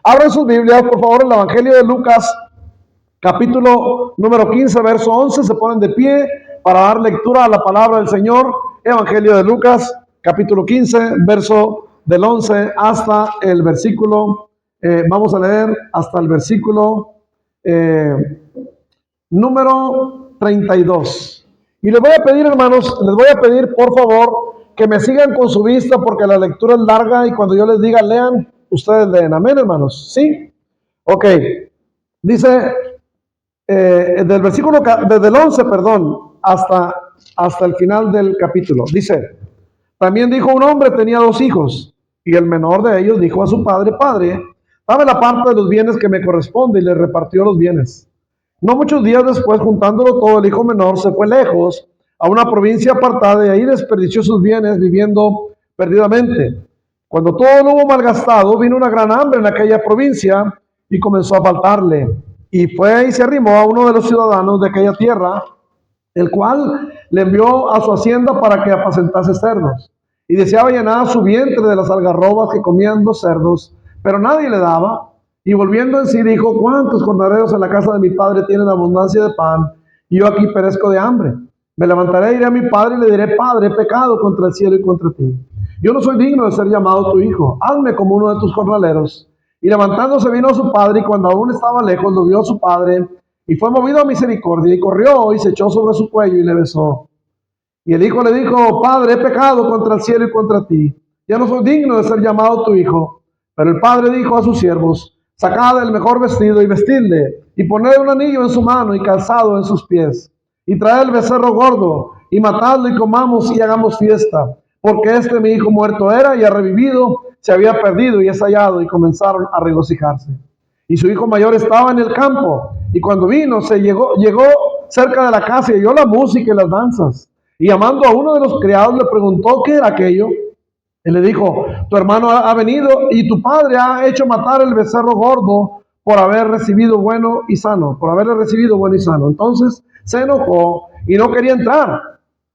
Abran sus Biblias, por favor, el Evangelio de Lucas, capítulo número 15, verso 11. Se ponen de pie para dar lectura a la palabra del Señor. Evangelio de Lucas, capítulo 15, verso del 11 hasta el versículo, vamos a leer hasta el versículo número 32. Y les voy a pedir, hermanos, les voy a pedir, por favor, que me sigan con su vista porque la lectura es larga y cuando yo les diga lean, ustedes leen. Amén, hermanos. ¿Sí? Ok. Dice, del versículo, desde el 11, hasta el final del capítulo. Dice, también dijo un hombre, tenía 2 hijos, y el menor de ellos dijo a su padre, Padre, dame la parte de los bienes que me corresponde, y le repartió los bienes. No muchos días después, juntándolo todo, el hijo menor se fue lejos, a una provincia apartada, y ahí desperdició sus bienes, viviendo perdidamente. Cuando todo lo hubo malgastado, vino una gran hambre en aquella provincia, y comenzó a faltarle. Y fue y se arrimó a uno de los ciudadanos de aquella tierra, el cual le envió a su hacienda para que apacentase cerdos. Y deseaba llenar su vientre de las algarrobas que comían los cerdos, pero nadie le daba. Y volviendo en sí dijo, ¿cuántos jornaleros en la casa de mi padre tienen abundancia de pan? Y yo aquí perezco de hambre. Me levantaré, iré a mi padre y le diré, Padre, he pecado contra el cielo y contra ti. Yo no soy digno de ser llamado tu hijo. Hazme como uno de tus jornaleros. Y levantándose vino a su padre, y cuando aún estaba lejos, lo vio a su padre, y fue movido a misericordia, y corrió, y se echó sobre su cuello, y le besó. Y el hijo le dijo, Padre, he pecado contra el cielo y contra ti. Ya no soy digno de ser llamado tu hijo. Pero el padre dijo a sus siervos, sacad el mejor vestido, y vestidle, y poned un anillo en su mano, y calzado en sus pies. Y traed el becerro gordo, y matadlo, y comamos, y hagamos fiesta. Porque este mi hijo muerto era, y ha revivido, se había perdido y es hallado, y comenzaron a regocijarse. Y su hijo mayor estaba en el campo, y cuando vino, llegó cerca de la casa y oyó la música y las danzas. Y llamando a uno de los criados le preguntó qué era aquello. Él le dijo, tu hermano ha venido y tu padre ha hecho matar el becerro gordo por haber recibido bueno y sano, por haberle recibido bueno y sano. Entonces se enojó y no quería entrar.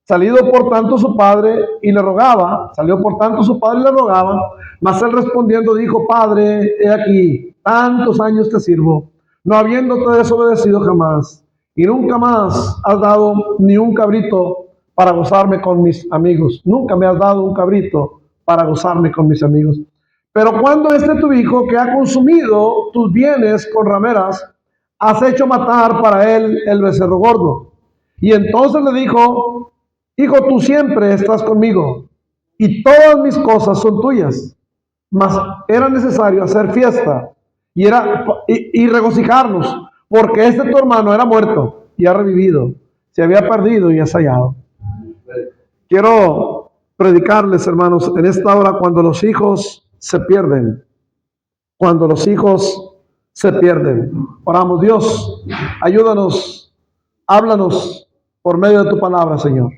Salió por tanto su padre y le rogaba, mas él respondiendo dijo, Padre, he aquí, tantos años te sirvo, no habiéndote desobedecido jamás, y nunca más has dado ni un cabrito para gozarme con mis amigos. Nunca me has dado un cabrito para gozarme con mis amigos. Pero cuando tu hijo que ha consumido tus bienes con rameras, has hecho matar para él el becerro gordo. Y entonces le dijo, Hijo, tú siempre estás conmigo, y todas mis cosas son tuyas. Mas era necesario hacer fiesta y regocijarnos, porque tu hermano era muerto y ha revivido, se había perdido y es hallado. Quiero predicarles, hermanos, en esta hora cuando los hijos se pierden. Cuando los hijos se pierden. Oramos, Dios, ayúdanos, háblanos por medio de tu palabra, Señor.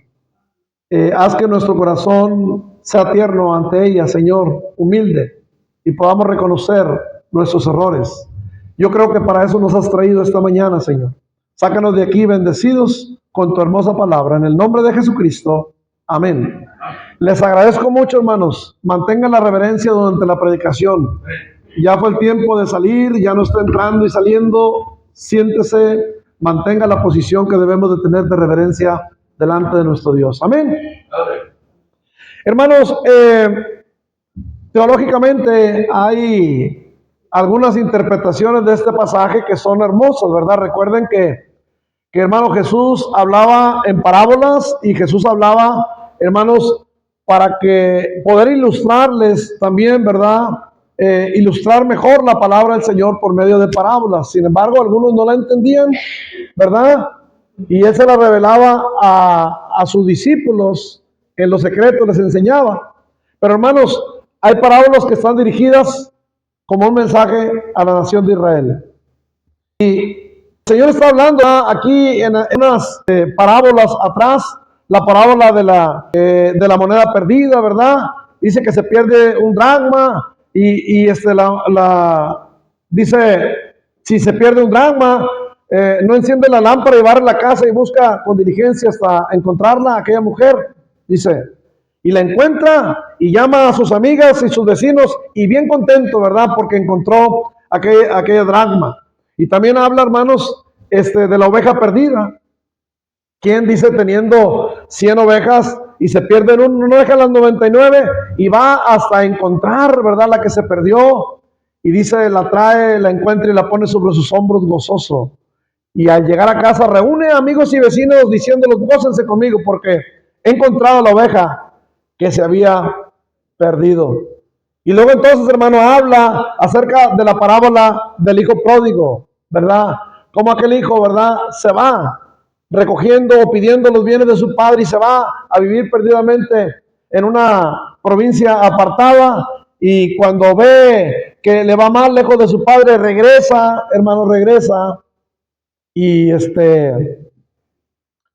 Haz que nuestro corazón sea tierno ante ella, Señor, humilde, y podamos reconocer nuestros errores. Yo creo que para eso nos has traído esta mañana, Señor. Sácanos de aquí bendecidos con tu hermosa palabra. En el nombre de Jesucristo. Amén. Les agradezco mucho, hermanos. Mantengan la reverencia durante la predicación. Ya fue el tiempo de salir, ya no está entrando y saliendo. Siéntese, mantenga la posición que debemos de tener de reverencia delante de nuestro Dios. Amén. Amén. Hermanos, teológicamente hay algunas interpretaciones de este pasaje que son hermosas, ¿verdad? Recuerden que hermano Jesús hablaba en parábolas y Jesús hablaba, hermanos, para que poder ilustrarles también, ¿verdad? Ilustrar mejor la palabra del Señor por medio de parábolas. Sin embargo, algunos no la entendían, ¿verdad? Y él se la revelaba a sus discípulos, en los secretos les enseñaba. Pero hermanos, hay parábolas que están dirigidas como un mensaje a la nación de Israel. Y el Señor está hablando aquí en unas parábolas atrás, la parábola de la moneda perdida, ¿verdad? Dice que se pierde un dracma y dice, si se pierde un dracma, no enciende la lámpara y barre la casa y busca con diligencia hasta encontrarla, aquella mujer, dice, y la encuentra y llama a sus amigas y sus vecinos y bien contento, ¿verdad? Porque encontró aquella dracma. Y también habla, hermanos, de la oveja perdida. ¿Quién dice teniendo 100 ovejas y se pierde una, no deja las 99 y va hasta encontrar, ¿verdad?, la que se perdió? Y dice, la trae, la encuentra y la pone sobre sus hombros gozoso. Y al llegar a casa reúne amigos y vecinos diciéndolos, gócense conmigo porque he encontrado la oveja que se había perdido. Y luego entonces, hermano, habla acerca de la parábola del hijo pródigo, ¿verdad? Como aquel hijo, ¿verdad?, se va recogiendo o pidiendo los bienes de su padre y se va a vivir perdidamente en una provincia apartada, y cuando ve que le va mal lejos de su padre, regresa, hermano, regresa y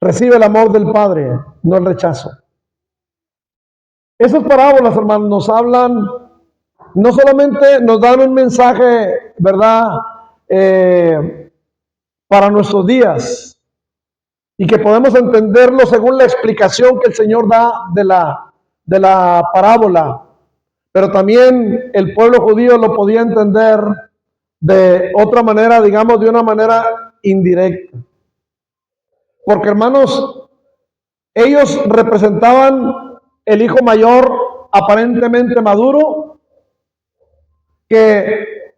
recibe el amor del padre, no el rechazo. Esas parábolas, hermanos, nos hablan, no solamente nos dan un mensaje, ¿verdad?, para nuestros días, y que podemos entenderlo según la explicación que el Señor da de la parábola, pero también el pueblo judío lo podía entender de otra manera, digamos, de una manera indirecta. Porque, hermanos, ellos representaban el hijo mayor aparentemente maduro, que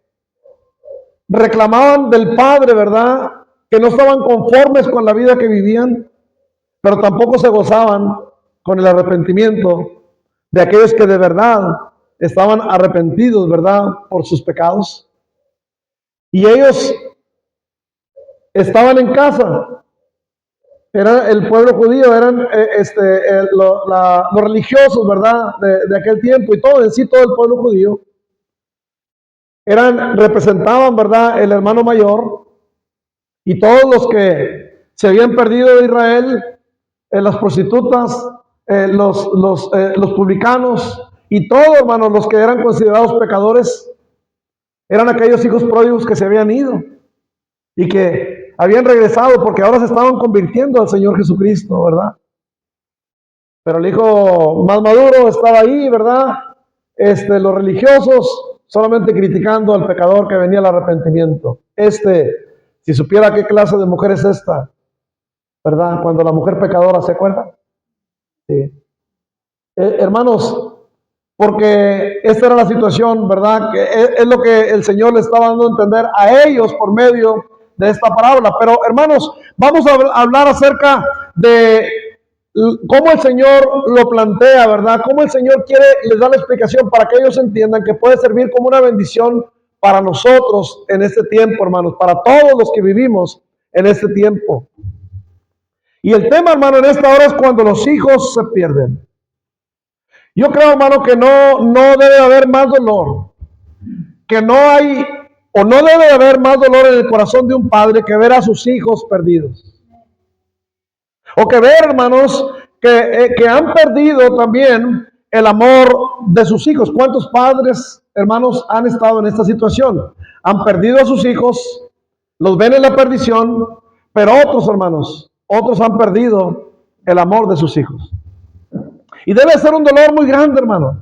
reclamaban del padre, ¿verdad?, que no estaban conformes con la vida que vivían, pero tampoco se gozaban con el arrepentimiento de aquellos que de verdad estaban arrepentidos, ¿verdad?, por sus pecados. Y ellos estaban en casa. Era el pueblo judío, eran los religiosos, ¿verdad?, de aquel tiempo, y todo en sí, todo el pueblo judío. Representaban, ¿verdad?, el hermano mayor, y todos los que se habían perdido de Israel, las prostitutas, los publicanos, y todos, hermanos, los que eran considerados pecadores, eran aquellos hijos pródigos que se habían ido y que habían regresado porque ahora se estaban convirtiendo al Señor Jesucristo, ¿verdad? Pero el hijo más maduro estaba ahí, ¿verdad? Los religiosos solamente criticando al pecador que venía al arrepentimiento. Si supiera qué clase de mujer es esta, ¿verdad? Cuando la mujer pecadora, ¿se acuerda? Sí. Hermanos, porque esta era la situación, ¿verdad?, que es lo que el Señor le estaba dando a entender a ellos por medio de esta parábola. Pero, hermanos, vamos a hablar acerca de cómo el Señor lo plantea, ¿verdad? Cómo el Señor les da la explicación para que ellos entiendan que puede servir como una bendición para nosotros en este tiempo, hermanos, para todos los que vivimos en este tiempo. Y el tema, hermano, en esta hora es cuando los hijos se pierden. Yo creo, hermano, que no debe haber más dolor, que no hay, o no debe haber más dolor en el corazón de un padre que ver a sus hijos perdidos. O que ver, hermanos, que han perdido también el amor de sus hijos. ¿Cuántos padres, hermanos, han estado en esta situación? Han perdido a sus hijos, los ven en la perdición, pero otros, hermanos, otros han perdido el amor de sus hijos. Y debe ser un dolor muy grande, hermano.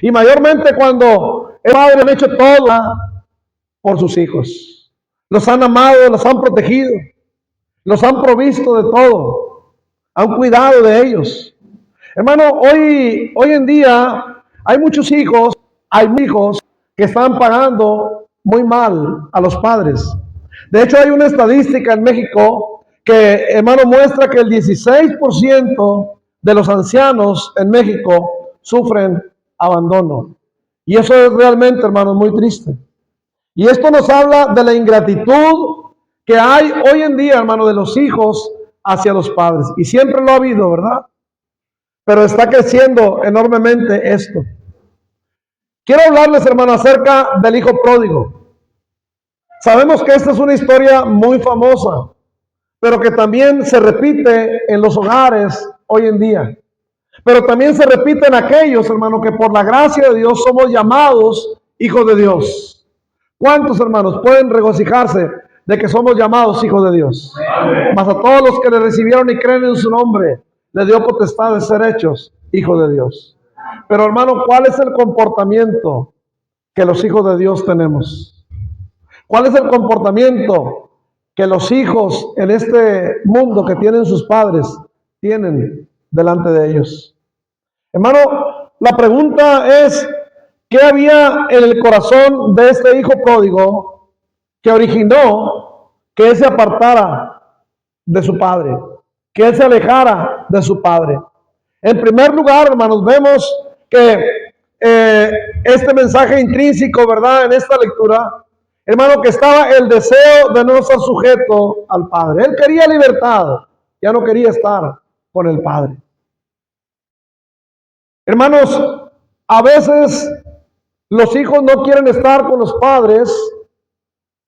Y mayormente cuando el padre ha hecho todo por sus hijos. Los han amado, los han protegido, los han provisto de todo, han cuidado de ellos. Hermano, hoy en día hay muchos hijos que están pagando muy mal a los padres. De hecho, hay una estadística en México que, hermano, muestra que el 16% de los ancianos en México sufren abandono. Y eso es realmente, hermano, muy triste. Y esto nos habla de la ingratitud que hay hoy en día, hermano, de los hijos hacia los padres. Y siempre lo ha habido, ¿verdad? Pero está creciendo enormemente esto. Quiero hablarles, hermano, acerca del hijo pródigo. Sabemos que esta es una historia muy famosa, pero que también se repite en los hogares hoy en día. Pero también se repite en aquellos, hermanos, que por la gracia de Dios somos llamados hijos de Dios. ¿Cuántos, hermanos, pueden regocijarse de que somos llamados hijos de Dios? Mas a todos los que le recibieron y creen en su nombre, le dio potestad de ser hechos hijos de Dios. Pero, hermano, ¿cuál es el comportamiento que los hijos de Dios tenemos? ¿Cuál es el comportamiento que los hijos en este mundo que tienen sus padres tienen delante de ellos? Hermano, la pregunta es, ¿qué había en el corazón de este hijo pródigo que originó que él se apartara de su padre, que él se alejara de su padre? En primer lugar, hermanos, vemos que este mensaje intrínseco, ¿verdad? En esta lectura, hermano, que estaba el deseo de no estar sujeto al padre. Él quería libertad, ya no quería estar con el padre. Hermanos, a veces los hijos no quieren estar con los padres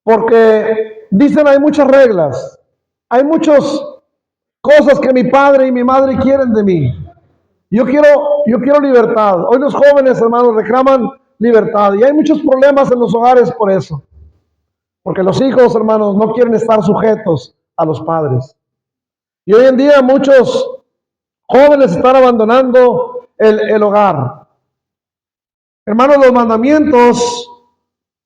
porque dicen hay muchas reglas, hay muchas cosas que mi padre y mi madre quieren de mí. Yo quiero libertad. Hoy los jóvenes, hermanos, reclaman libertad y hay muchos problemas en los hogares por eso. Porque los hijos, hermanos, no quieren estar sujetos a los padres. Y hoy en día muchos jóvenes están abandonando el hogar. Hermanos, los mandamientos,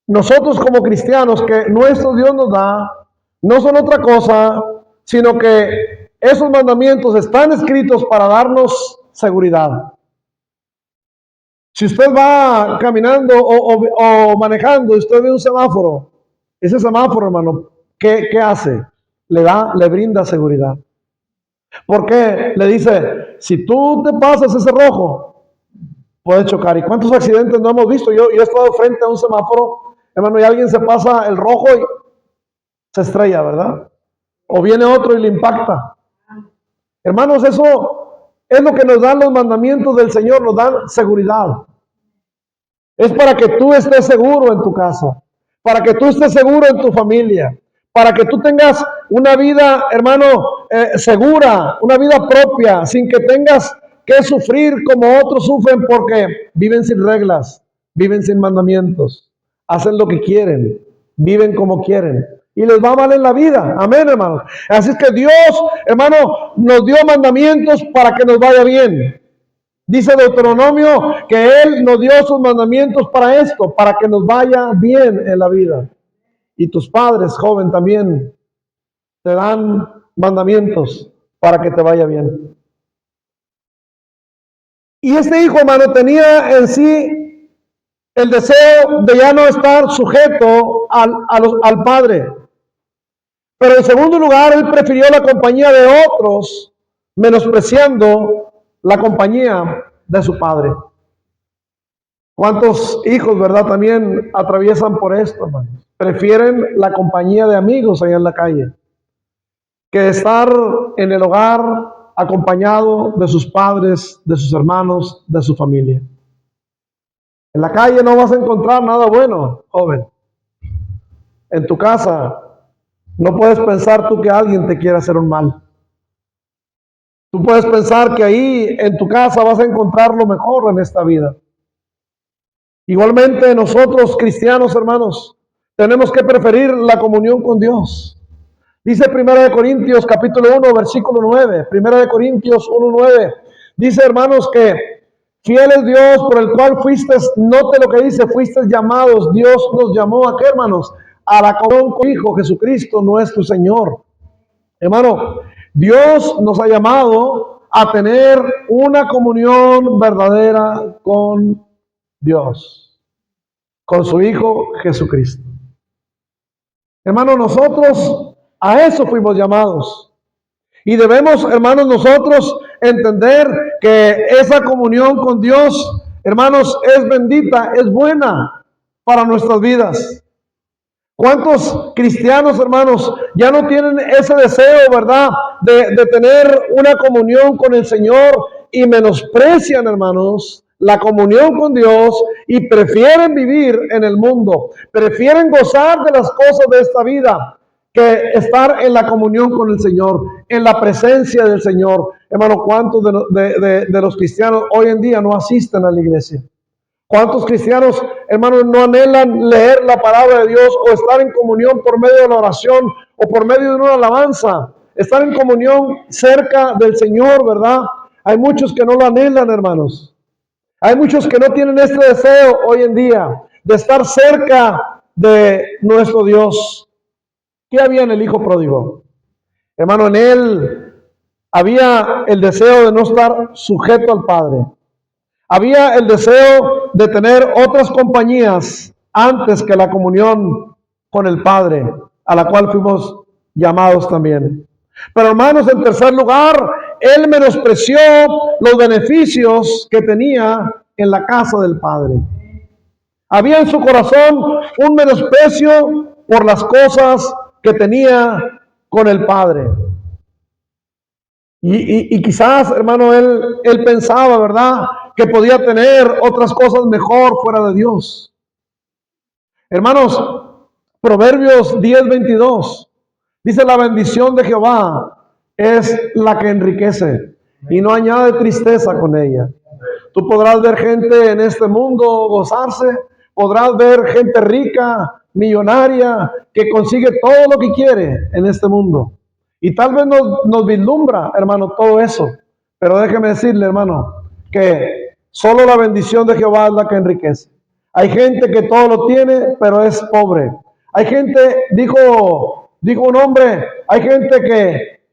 nosotros como cristianos, que nuestro Dios nos da, no son otra cosa, sino que esos mandamientos están escritos para darnos seguridad. Si usted va caminando o manejando y usted ve un semáforo, ese semáforo, hermano, ¿qué hace? Le brinda seguridad. Porque le dice, si tú te pasas ese rojo, puedes chocar. ¿Y cuántos accidentes no hemos visto? Yo he estado frente a un semáforo, hermano, y alguien se pasa el rojo y se estrella, ¿verdad? O viene otro y le impacta. Hermanos, eso es lo que nos dan los mandamientos del Señor, nos dan seguridad. Es para que tú estés seguro en tu casa, para que tú estés seguro en tu familia, para que tú tengas una vida, hermano, segura, una vida propia, sin que tengas que sufrir como otros sufren porque viven sin reglas, viven sin mandamientos, hacen lo que quieren, viven como quieren. Y les va mal en la vida. Amén, hermanos. Así es que Dios, hermano, nos dio mandamientos para que nos vaya bien. Dice Deuteronomio que Él nos dio sus mandamientos para esto, para que nos vaya bien en la vida. Y tus padres, joven, también te dan mandamientos para que te vaya bien. Y este hijo, hermano, tenía en sí el deseo de ya no estar sujeto al padre. Pero en segundo lugar, él prefirió la compañía de otros, menospreciando la compañía de su padre. ¿Cuántos hijos, verdad, también atraviesan por esto, hermano? Prefieren la compañía de amigos allá en la calle que estar en el hogar acompañado de sus padres, de sus hermanos, de su familia. En la calle no vas a encontrar nada bueno, joven. En tu casa no puedes pensar tú que alguien te quiere hacer un mal. Tú puedes pensar que ahí en tu casa vas a encontrar lo mejor en esta vida. Igualmente nosotros cristianos, hermanos, tenemos que preferir la comunión con Dios. Dice 1 Corintios capítulo 1, versículo 9. 1 Corintios 1, 9. Dice, hermanos, que fiel es Dios por el cual fuisteis, note lo que dice, fuisteis llamados. Dios nos llamó a qué, hermanos? A la comunión con Hijo Jesucristo nuestro Señor. Hermano, Dios nos ha llamado a tener una comunión verdadera con Dios, con su Hijo Jesucristo. Hermano, nosotros a eso fuimos llamados. Y debemos, hermanos, nosotros entender que esa comunión con Dios, hermanos, es bendita, es buena para nuestras vidas. ¿Cuántos cristianos, hermanos, ya no tienen ese deseo, verdad, de tener una comunión con el Señor y menosprecian, hermanos, la comunión con Dios y prefieren vivir en el mundo, prefieren gozar de las cosas de esta vida que estar en la comunión con el Señor, en la presencia del Señor? Hermano, ¿cuántos de los cristianos hoy en día no asisten a la iglesia? ¿Cuántos cristianos, hermanos, no anhelan leer la palabra de Dios o estar en comunión por medio de la oración o por medio de una alabanza? Estar en comunión cerca del Señor, ¿verdad? Hay muchos que no lo anhelan, hermanos. Hay muchos que no tienen este deseo hoy en día de estar cerca de nuestro Dios. ¿Qué había en el hijo pródigo? Hermano, en él había el deseo de no estar sujeto al Padre. Había el deseo de tener otras compañías antes que la comunión con el Padre, a la cual fuimos llamados también. Pero hermanos, en tercer lugar, él menospreció los beneficios que tenía en la casa del Padre. Había en su corazón un menosprecio por las cosas que tenía con el Padre. Y quizás, hermano, él pensaba, ¿verdad?, que podía tener otras cosas mejor fuera de Dios. Hermanos, Proverbios 10:22 dice: la bendición de Jehová es la que enriquece y no añade tristeza con ella. Tú podrás ver gente en este mundo gozarse, podrás ver gente rica, millonaria, que consigue todo lo que quiere en este mundo. Y tal vez nos vislumbra, hermano, todo eso. Pero déjeme decirle, hermano, que solo la bendición de Jehová es la que enriquece. Hay gente que todo lo tiene, pero es pobre. Hay gente, dijo un hombre, hay gente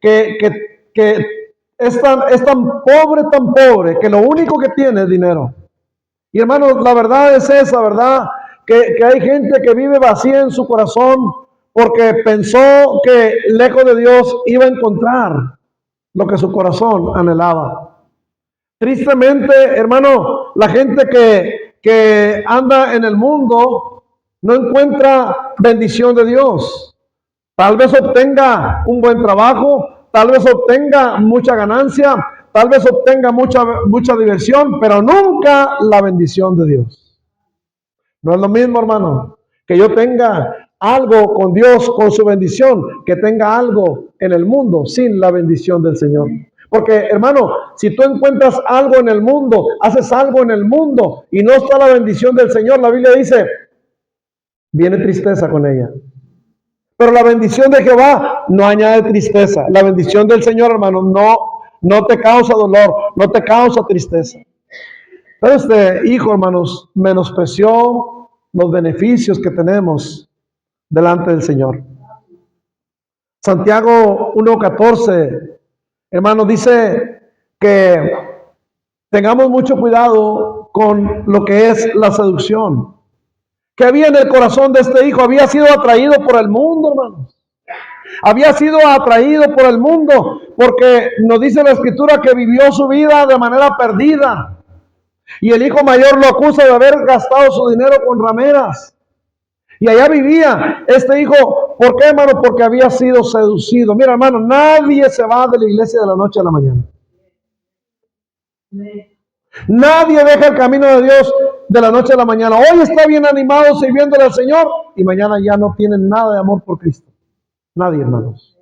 que es tan pobre, que lo único que tiene es dinero. Y hermanos, la verdad es esa, ¿verdad? Que hay gente que vive vacía en su corazón porque pensó que lejos de Dios iba a encontrar lo que su corazón anhelaba. Tristemente, hermano, la gente que anda en el mundo no encuentra bendición de Dios. Tal vez obtenga un buen trabajo, tal vez obtenga mucha ganancia, tal vez obtenga mucha diversión, pero nunca la bendición de Dios. No es lo mismo, hermano, que yo tenga algo con Dios, con su bendición, que tenga algo en el mundo sin la bendición del Señor. Porque, hermano, si tú encuentras algo en el mundo, haces algo en el mundo y no está la bendición del Señor, la Biblia dice, viene tristeza con ella. Pero la bendición de Jehová no añade tristeza. La bendición del Señor, hermano, no te causa dolor, no te causa tristeza. Pero este hijo, hermanos, menospreció los beneficios que tenemos delante del Señor. Santiago 1:14, hermanos, dice que tengamos mucho cuidado con lo que es la seducción. Que había en el corazón de este hijo, había sido atraído por el mundo, hermanos. Había sido atraído por el mundo porque nos dice la Escritura que vivió su vida de manera perdida. Y el hijo mayor lo acusa de haber gastado su dinero con rameras. Y allá vivía este hijo. ¿Por qué, hermano? Porque había sido seducido. Mira, hermano, nadie se va de la iglesia de la noche a la mañana. Nadie deja el camino de Dios de la noche a la mañana. Hoy está bien animado sirviéndole al Señor y mañana ya no tienen nada de amor por Cristo. Nadie, hermanos.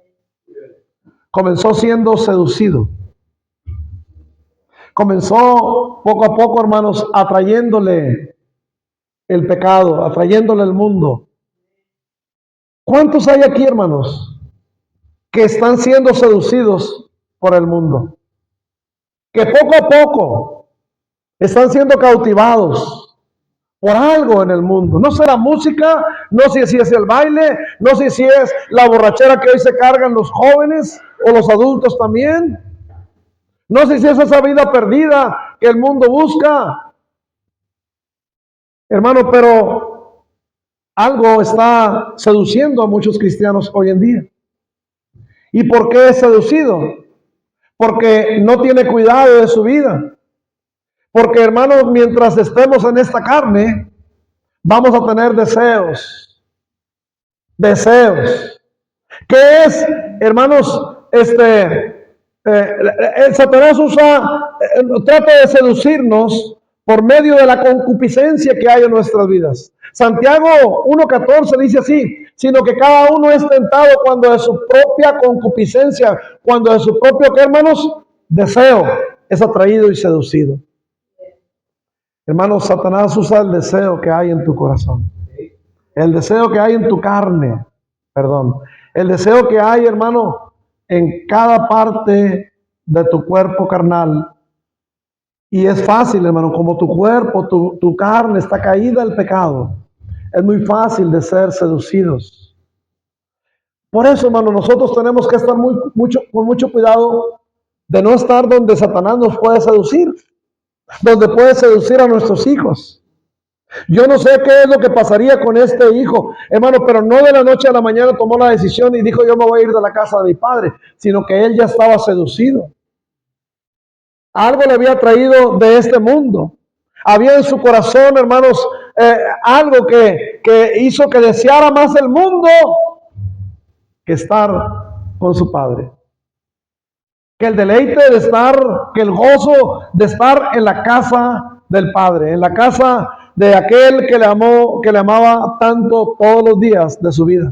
Comenzó siendo seducido. Comenzó poco a poco, hermanos, atrayéndole el pecado, atrayéndole el mundo. ¿Cuántos hay aquí, hermanos, que están siendo seducidos por el mundo? Que poco a poco están siendo cautivados por algo en el mundo. No sé la música, no sé si es el baile, no sé si es la borrachera que hoy se cargan los jóvenes o los adultos también. No sé si es esa vida perdida que el mundo busca. Hermano, pero algo está seduciendo a muchos cristianos hoy en día. ¿Y por qué es seducido? Porque no tiene cuidado de su vida. Porque, hermanos, mientras estemos en esta carne, vamos a tener deseos. Deseos. ¿Qué es, hermanos? Satanás trata de seducirnos por medio de la concupiscencia que hay en nuestras vidas. Santiago 1:14 dice así, sino que cada uno es tentado cuando de su propia concupiscencia, cuando de su propio, ¿qué, hermanos? Deseo, es atraído y seducido. Hermanos, Satanás usa el deseo que hay en tu corazón. El deseo que hay en tu carne, perdón. El deseo que hay, hermano, en cada parte de tu cuerpo carnal. Y es fácil, hermano, como tu cuerpo, tu carne está caída al pecado. es muy fácil de ser seducidos. Por eso, hermano, nosotros tenemos que estar con mucho cuidado de no estar donde Satanás nos puede seducir, donde puede seducir a nuestros hijos. Yo no sé qué es lo que pasaría con este hijo, hermano, pero no de la noche a la mañana tomó la decisión y dijo: yo me voy a ir de la casa de mi padre, sino que él ya estaba seducido. Algo le había traído de este mundo. Había en su corazón, hermanos, algo que hizo que deseara más el mundo que estar con su padre. Que el deleite de estar, que el gozo de estar en la casa del Padre, en la casa de aquel que le amó, que le amaba tanto todos los días de su vida.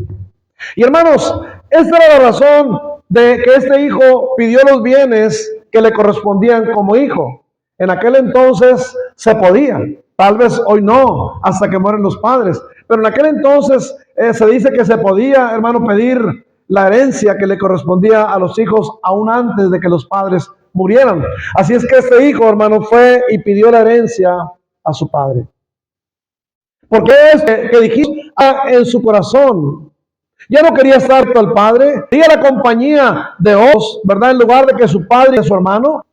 Y hermanos, esta era la razón de que este hijo pidió los bienes que le correspondían como hijo. En aquel entonces se podía, tal vez hoy no, hasta que mueren los padres, pero en aquel entonces se dice que se podía, hermano, pedir la herencia que le correspondía a los hijos aún antes de que los padres murieran. Así es que este hijo, hermano, fue y pidió la herencia a su padre. Porque es que dijimos en su corazón, ya no quería estar con el padre, quería la compañía de Dios, ¿verdad? En lugar de que su padre y su hermano.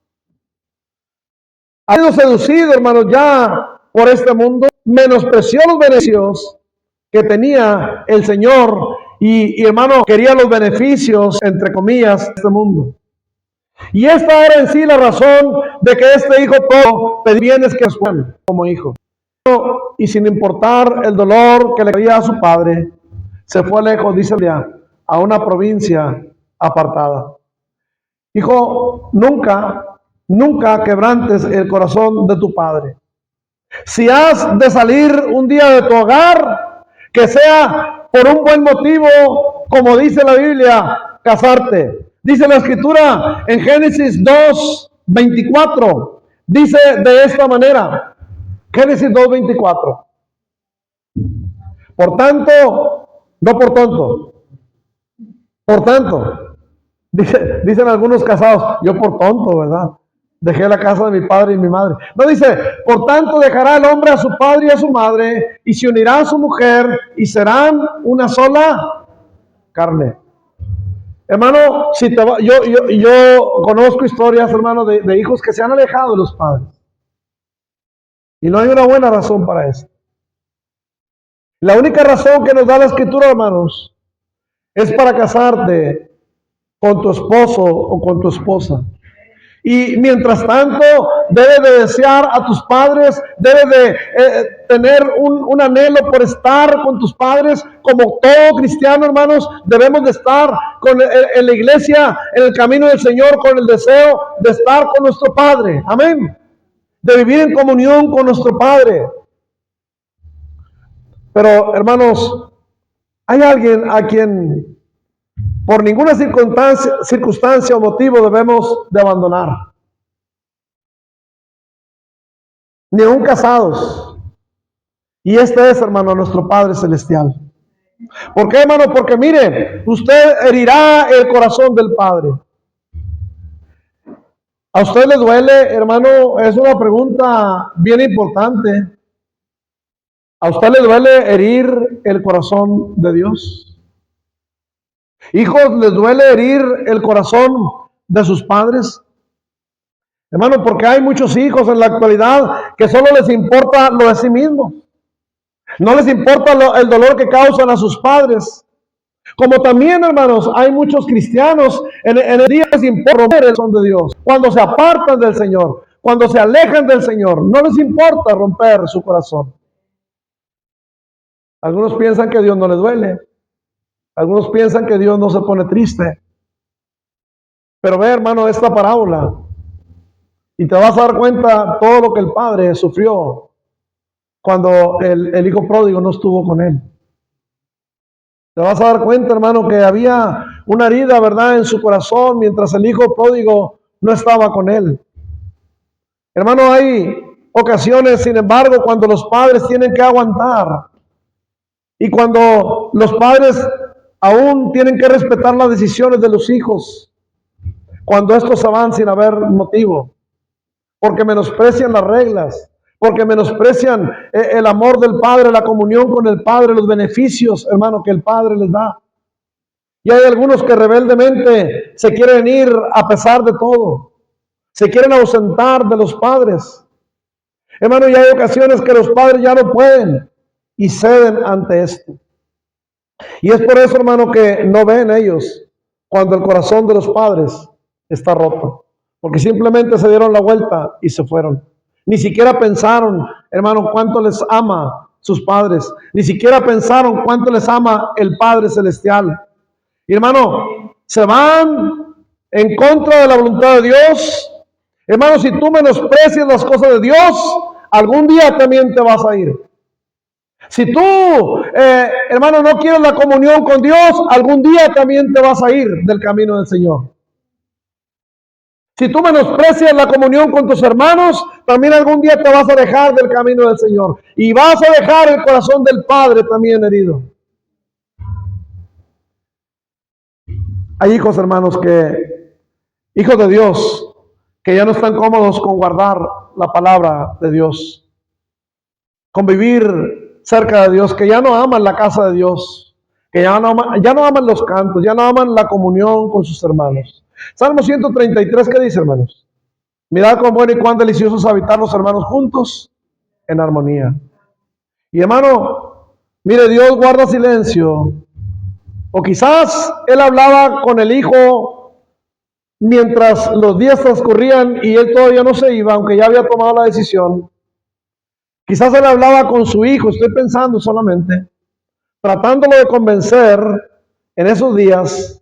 Ha sido seducido, hermano, ya por este mundo, menospreció los beneficios que tenía el Señor y hermano, quería los beneficios, entre comillas, de este mundo. Y esta era en sí la razón de que este hijo todo pedía bienes que respondan como hijo. Y sin importar el dolor que le caía a su padre, se fue lejos, dice a una provincia apartada. Hijo, nunca quebrantes el corazón de tu padre. Si has de salir un día de tu hogar, que sea por un buen motivo, como dice la Biblia, casarte. Dice la Escritura en Génesis 2:24, dice de esta manera, Génesis 2:24. Por tanto, no por tonto, por tanto, dicen algunos casados, yo por tonto, ¿verdad? Dejé la casa de mi padre y mi madre. No, dice, por tanto dejará el hombre a su padre y a su madre, y se unirá a su mujer, y serán una sola carne. Hermano, si te va, yo conozco historias, hermano, de hijos que se han alejado de los padres. Y no hay una buena razón para eso. La única razón que nos da la Escritura, hermanos, es para casarte con tu esposo o con tu esposa. Y mientras tanto, debes de desear a tus padres, debes de tener un anhelo por estar con tus padres. Como todo cristiano, hermanos, debemos de estar en la iglesia, en el camino del Señor, con el deseo de estar con nuestro Padre. Amén. De vivir en comunión con nuestro Padre. Pero, hermanos, hay alguien a quien por ninguna circunstancia o motivo debemos de abandonar. Ni aun casados. Y este es, hermano, nuestro Padre Celestial. ¿Por qué, hermano? Porque mire, usted herirá el corazón del Padre. ¿A usted le duele, hermano? Es una pregunta bien importante. ¿A usted le duele herir el corazón de Dios? Hijos, ¿les duele herir el corazón de sus padres? Hermano, porque hay muchos hijos en la actualidad que solo les importa lo de sí mismos. No les importa el dolor que causan a sus padres. Como también, hermanos, hay muchos cristianos en el día que les importa romper el corazón de Dios. Cuando se apartan del Señor, cuando se alejan del Señor, no les importa romper su corazón. Algunos piensan que Dios no les duele. Algunos piensan que Dios no se pone triste. Pero ve, hermano, esta parábola y te vas a dar cuenta todo lo que el padre sufrió cuando el hijo pródigo no estuvo con él. Te vas a dar cuenta, hermano, que había una herida, ¿verdad?, en su corazón mientras el hijo pródigo no estaba con él. Hermano, hay ocasiones, sin embargo, cuando los padres tienen que aguantar y cuando los padres aún tienen que respetar las decisiones de los hijos, cuando estos se van sin haber motivo, porque menosprecian las reglas, porque menosprecian el amor del Padre, la comunión con el Padre, los beneficios, hermano, que el Padre les da. Y hay algunos que rebeldemente se quieren ir a pesar de todo. Se quieren ausentar de los padres. Hermano, y hay ocasiones que los padres ya no pueden y ceden ante esto. Y es por eso, hermano, que no ven ellos cuando el corazón de los padres está roto. Porque simplemente se dieron la vuelta y se fueron. Ni siquiera pensaron, hermano, cuánto les ama sus padres. Ni siquiera pensaron cuánto les ama el Padre Celestial. Y hermano, se van en contra de la voluntad de Dios. Hermano, si tú menosprecias las cosas de Dios, algún día también te vas a ir. Si tú, hermano, no quieres la comunión con Dios, algún día también te vas a ir del camino del Señor. Si tú menosprecias la comunión con tus hermanos, también algún día te vas a dejar del camino del Señor. Y vas a dejar el corazón del Padre también herido. Hay hijos, hermanos, hijos de Dios, que ya no están cómodos con guardar la palabra de Dios, con vivir cerca de Dios, que ya no aman la casa de Dios, que ya no aman los cantos, ya no aman la comunión con sus hermanos. Salmo 133, ¿qué dice, hermanos? Mirad cuán bueno y cuán delicioso es habitar los hermanos juntos en armonía. Y hermano, mire, Dios guarda silencio. O quizás Él hablaba con el hijo mientras los días transcurrían y él todavía no se iba, aunque ya había tomado la decisión. Quizás Él hablaba con su hijo, estoy pensando solamente, tratándolo de convencer en esos días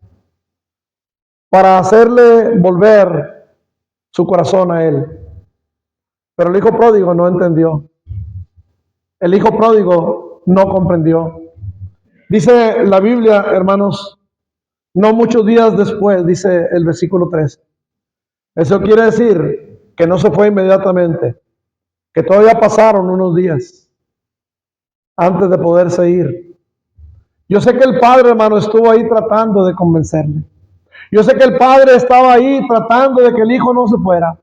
para hacerle volver su corazón a Él. Pero el hijo pródigo no entendió. El hijo pródigo no comprendió. Dice la Biblia, hermanos, no muchos días después, dice el versículo 13. Eso quiere decir que no se fue inmediatamente, que todavía pasaron unos días antes de poderse ir. Yo sé que el padre, hermano, estuvo ahí tratando de convencerle. Yo sé que el padre estaba ahí tratando de que el hijo no se fuera.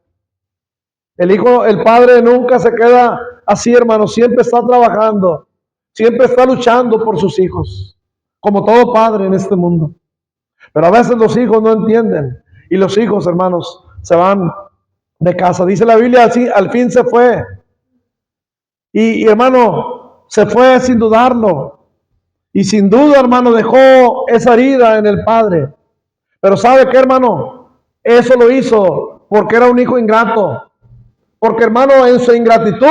El padre nunca se queda así, hermano, siempre está trabajando, siempre está luchando por sus hijos, como todo padre en este mundo. Pero a veces los hijos no entienden y los hijos, hermanos, se van de casa. Dice la Biblia, así, al fin se fue. Y hermano, se fue sin dudarlo. Y sin duda, hermano, dejó esa herida en el padre. Pero ¿sabe qué, hermano? Eso lo hizo porque era un hijo ingrato. Porque, hermano, en su ingratitud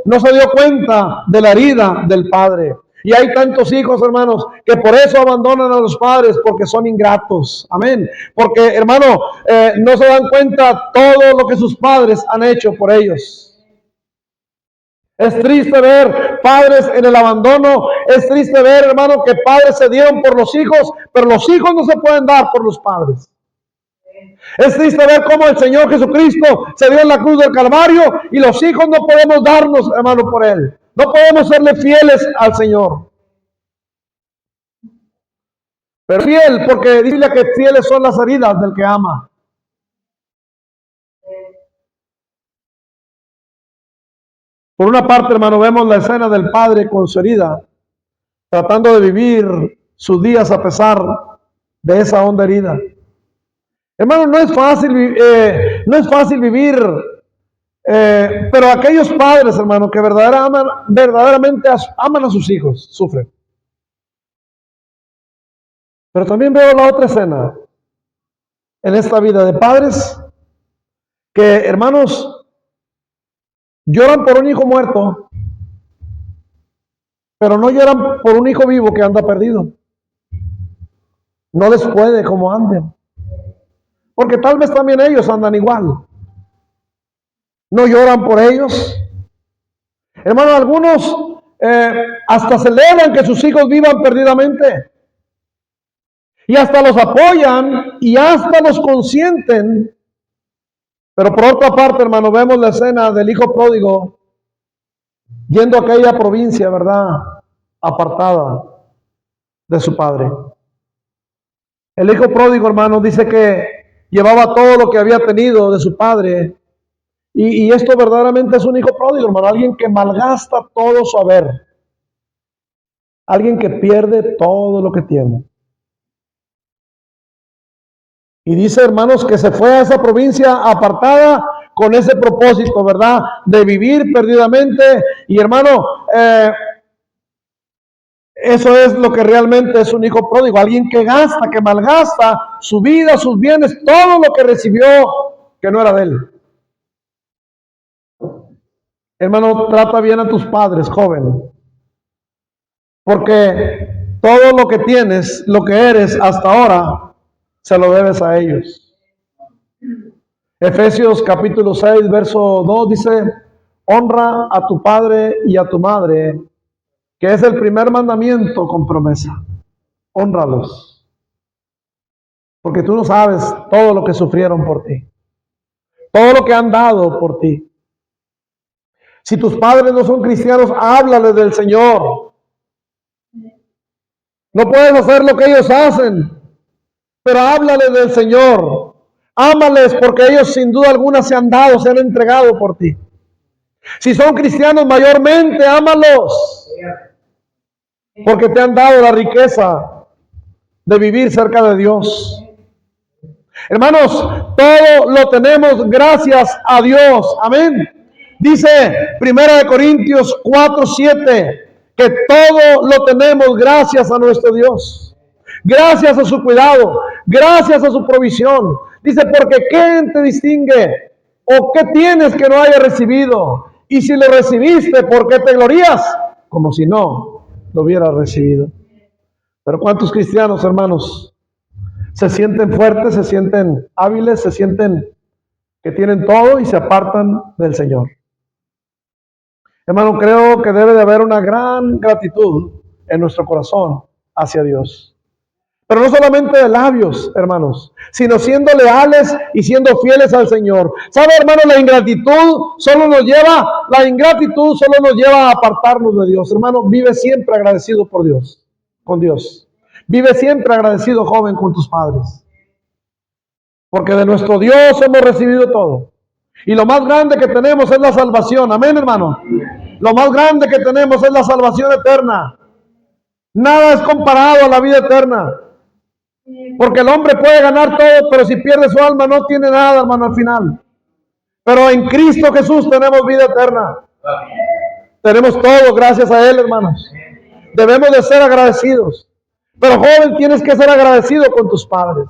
no se dio cuenta de la herida del padre. Y hay tantos hijos, hermanos, que por eso abandonan a los padres, porque son ingratos. Amén. Porque, hermano, no se dan cuenta todo lo que sus padres han hecho por ellos. Es triste ver padres en el abandono. Es triste ver, hermano, que padres se dieron por los hijos, pero los hijos no se pueden dar por los padres. Es triste ver cómo el Señor Jesucristo se dio en la cruz del Calvario y los hijos no podemos darnos, hermano, por Él. No podemos serle fieles al Señor. Pero fiel, porque dice que fieles son las heridas del que ama. Por una parte, hermano, vemos la escena del padre con su herida, tratando de vivir sus días a pesar de esa honda herida. Hermano, no es fácil vivir, pero aquellos padres, hermano, que verdaderamente aman a sus hijos, sufren. Pero también veo la otra escena en esta vida de padres que, hermanos, lloran por un hijo muerto, pero no lloran por un hijo vivo que anda perdido. No les puede como anden. Porque tal vez también ellos andan igual. No lloran por ellos. Hermano, algunos hasta celebran que sus hijos vivan perdidamente. Y hasta los apoyan y hasta los consienten. Pero por otra parte, hermano, vemos la escena del hijo pródigo yendo a aquella provincia, ¿verdad? Apartada de su padre. El hijo pródigo, hermano, dice que llevaba todo lo que había tenido de su padre Y esto verdaderamente es un hijo pródigo, hermano. Alguien que malgasta todo su haber. Alguien que pierde todo lo que tiene. Y dice, hermanos, que se fue a esa provincia apartada con ese propósito, ¿verdad? De vivir perdidamente. Y hermano, eso es lo que realmente es un hijo pródigo. Alguien que gasta, que malgasta su vida, sus bienes, todo lo que recibió que no era de él. Hermano, trata bien a tus padres, joven. Porque todo lo que tienes, lo que eres hasta ahora, se lo debes a ellos. Efesios capítulo 6, verso 2 dice, honra a tu padre y a tu madre, que es el primer mandamiento con promesa. Hónralos. Porque tú no sabes todo lo que sufrieron por ti. Todo lo que han dado por ti. Si tus padres no son cristianos, háblales del Señor. No puedes hacer lo que ellos hacen, pero háblales del Señor. Ámales porque ellos sin duda alguna se han dado, se han entregado por ti. Si son cristianos mayormente, ámalos. Porque te han dado la riqueza de vivir cerca de Dios. Hermanos, todo lo tenemos gracias a Dios. Amén. Dice 1 Corintios 4:7 que todo lo tenemos gracias a nuestro Dios. Gracias a su cuidado, gracias a su provisión. Dice, porque ¿quién te distingue? ¿O qué tienes que no haya recibido? Y si lo recibiste, ¿por qué te glorías? Como si no lo hubieras recibido. Pero ¿cuántos cristianos, hermanos, se sienten fuertes, se sienten hábiles, se sienten que tienen todo y se apartan del Señor? Hermano, creo que debe de haber una gran gratitud en nuestro corazón hacia Dios. Pero no solamente de labios, hermanos, sino siendo leales y siendo fieles al Señor. ¿Sabe, hermano? La ingratitud solo nos lleva a apartarnos de Dios. Hermano, vive siempre agradecido por Dios, con Dios. Vive siempre agradecido, joven, con tus padres. Porque de nuestro Dios hemos recibido todo. Y lo más grande que tenemos es la salvación. Amén, hermano. Lo más grande que tenemos es la salvación eterna. Nada es comparado a la vida eterna. Porque el hombre puede ganar todo, pero si pierde su alma no tiene nada, hermano, al final. Pero en Cristo Jesús tenemos vida eterna. Tenemos todo gracias a Él, hermanos. Debemos de ser agradecidos. Pero joven, tienes que ser agradecido con tus padres.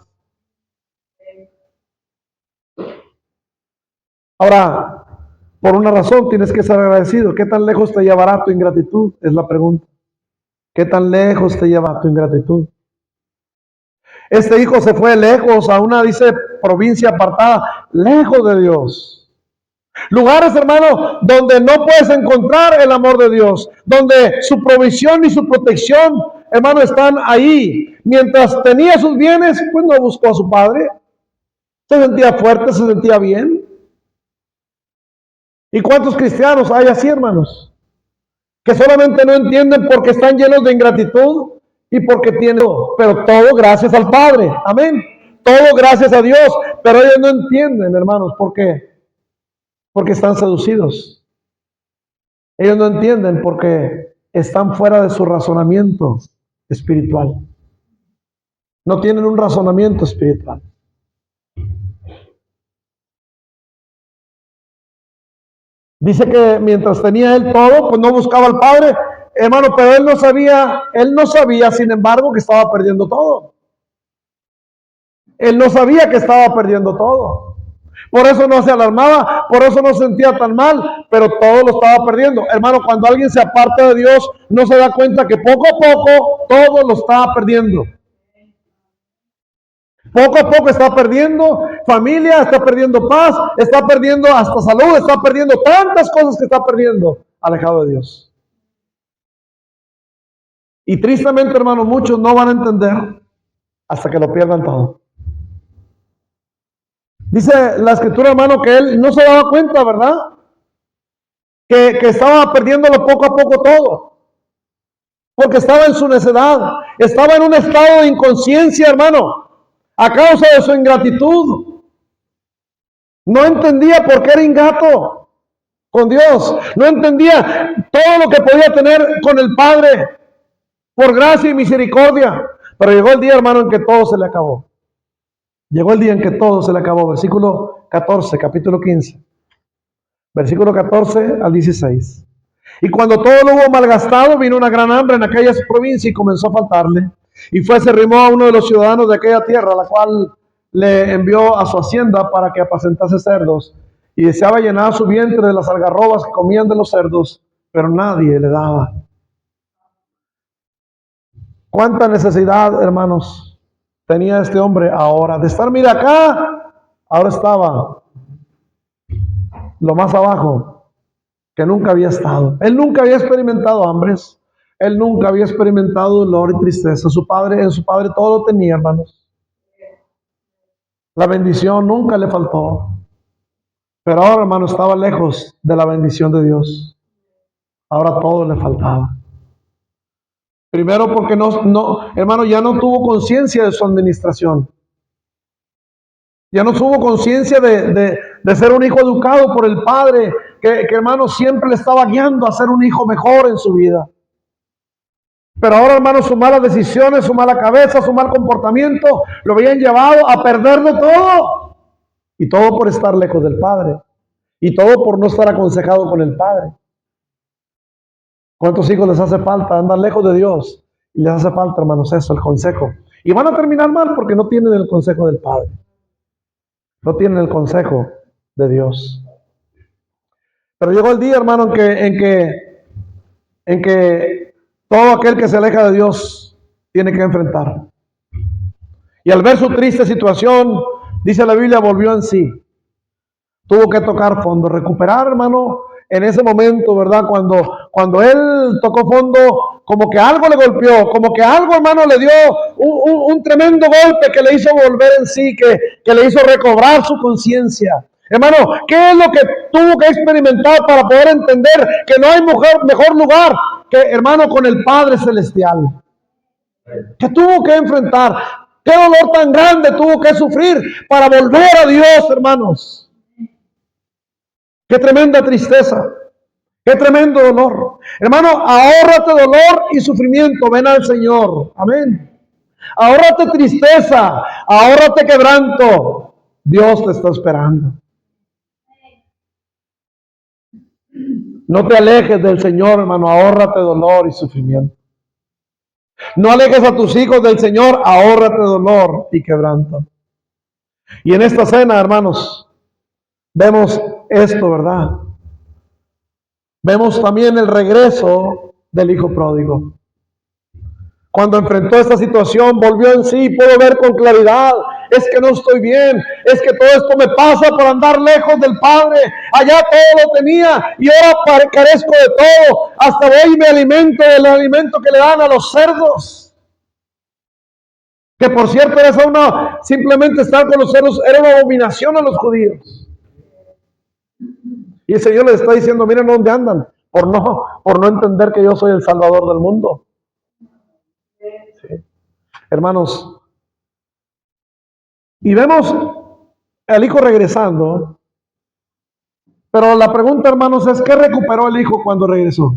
Ahora, por una razón tienes que ser agradecido. ¿Qué tan lejos te llevará tu ingratitud? Es la pregunta. ¿Qué tan lejos te lleva tu ingratitud? Este hijo se fue lejos a una, dice, provincia apartada, lejos de Dios. Lugares, hermano, donde no puedes encontrar el amor de Dios, donde su provisión y su protección, hermano, están ahí. Mientras tenía sus bienes, pues no buscó a su padre. Se sentía fuerte, se sentía bien. ¿Y cuántos cristianos hay así, hermanos? Que solamente no entienden porque están llenos de ingratitud y porque tienen todo, pero todo gracias al Padre. Amén. Todo gracias a Dios, pero ellos no entienden, hermanos, ¿por qué? Porque están seducidos. Ellos no entienden porque están fuera de su razonamiento espiritual. No tienen un razonamiento espiritual. Dice que mientras tenía él todo, pues no buscaba al Padre, hermano, pero él no sabía, sin embargo, que estaba perdiendo todo. Él no sabía que estaba perdiendo todo. Por eso no se alarmaba, por eso no se sentía tan mal, pero todo lo estaba perdiendo. Hermano, cuando alguien se aparta de Dios, no se da cuenta que poco a poco todo lo estaba perdiendo. Poco a poco está perdiendo familia, está perdiendo paz, está perdiendo hasta salud, está perdiendo tantas cosas que está perdiendo alejado de Dios. Y tristemente, hermano, muchos no van a entender hasta que lo pierdan todo. Dice la escritura, hermano, que él no se daba cuenta, ¿verdad? Que estaba perdiéndolo poco a poco todo. Porque estaba en su necedad, estaba en un estado de inconsciencia, hermano, a causa de su ingratitud. No entendía por qué era ingrato con Dios. No entendía todo lo que podía tener con el Padre por gracia y misericordia. Pero llegó el día, hermano, en que todo se le acabó. Llegó el día en que todo se le acabó. Versículo 14, capítulo 15. Versículo 14 al 16. Y cuando todo lo hubo malgastado, vino una gran hambre en aquella provincia y comenzó a faltarle. Y fue, se arrimó a uno de los ciudadanos de aquella tierra, la cual le envió a su hacienda para que apacentase cerdos. Y deseaba llenar su vientre de las algarrobas que comían de los cerdos, pero nadie le daba. ¿Cuánta necesidad, hermanos, tenía este hombre ahora? De estar, mira acá, ahora estaba lo más abajo que nunca había estado. Él nunca había experimentado hambres. Él nunca había experimentado dolor y tristeza. En su padre todo lo tenía, hermanos. La bendición nunca le faltó. Pero ahora, hermano, estaba lejos de la bendición de Dios. Ahora todo le faltaba. Primero porque hermano, ya no tuvo conciencia de su administración. Ya no tuvo conciencia de ser un hijo educado por el Padre, que hermano siempre le estaba guiando a ser un hijo mejor en su vida. Pero ahora, hermano, sus malas decisiones, su mala cabeza, su mal comportamiento, lo habían llevado a perderlo todo. Y todo por estar lejos del Padre. Y todo por no estar aconsejado con el Padre. ¿Cuántos hijos les hace falta andar lejos de Dios? Y les hace falta, hermanos, eso, el consejo. Y van a terminar mal porque no tienen el consejo del Padre. No tienen el consejo de Dios. Pero llegó el día, hermano, en que todo aquel que se aleja de Dios tiene que enfrentar. Y al ver su triste situación, dice la Biblia, volvió en sí. Tuvo que tocar fondo, recuperar, hermano, en ese momento, ¿verdad? Cuando él tocó fondo, como que algo le golpeó, como que algo, hermano, le dio un tremendo golpe que le hizo volver en sí, que le hizo recobrar su conciencia. Hermano, ¿qué es lo que tuvo que experimentar para poder entender que no hay mejor lugar que, hermano, con el Padre Celestial? ¿Qué tuvo que enfrentar? ¿Qué dolor tan grande tuvo que sufrir para volver a Dios, hermanos? Qué tremenda tristeza, qué tremendo dolor. Hermano, ahórrate dolor y sufrimiento, ven al Señor. Amén. Ahórrate tristeza, ahórrate quebranto. Dios te está esperando. No te alejes del Señor, hermano, ahórrate dolor y sufrimiento. No alejes a tus hijos del Señor, ahórrate dolor y quebranto. Y en esta cena, hermanos, vemos esto, ¿verdad? Vemos también el regreso del hijo pródigo. Cuando enfrentó esta situación, volvió en sí, pudo ver con claridad, es que no estoy bien, es que todo esto me pasa por andar lejos del Padre. Allá todo lo tenía y ahora carezco de todo. Hasta voy y me alimento del alimento que le dan a los cerdos. Que por cierto, simplemente estar con los cerdos era una abominación a los judíos. Y el Señor les está diciendo, miren dónde andan, por no entender que yo soy el Salvador del mundo. Sí. Hermanos, y vemos al hijo regresando, pero la pregunta, hermanos, es, ¿qué recuperó el hijo cuando regresó?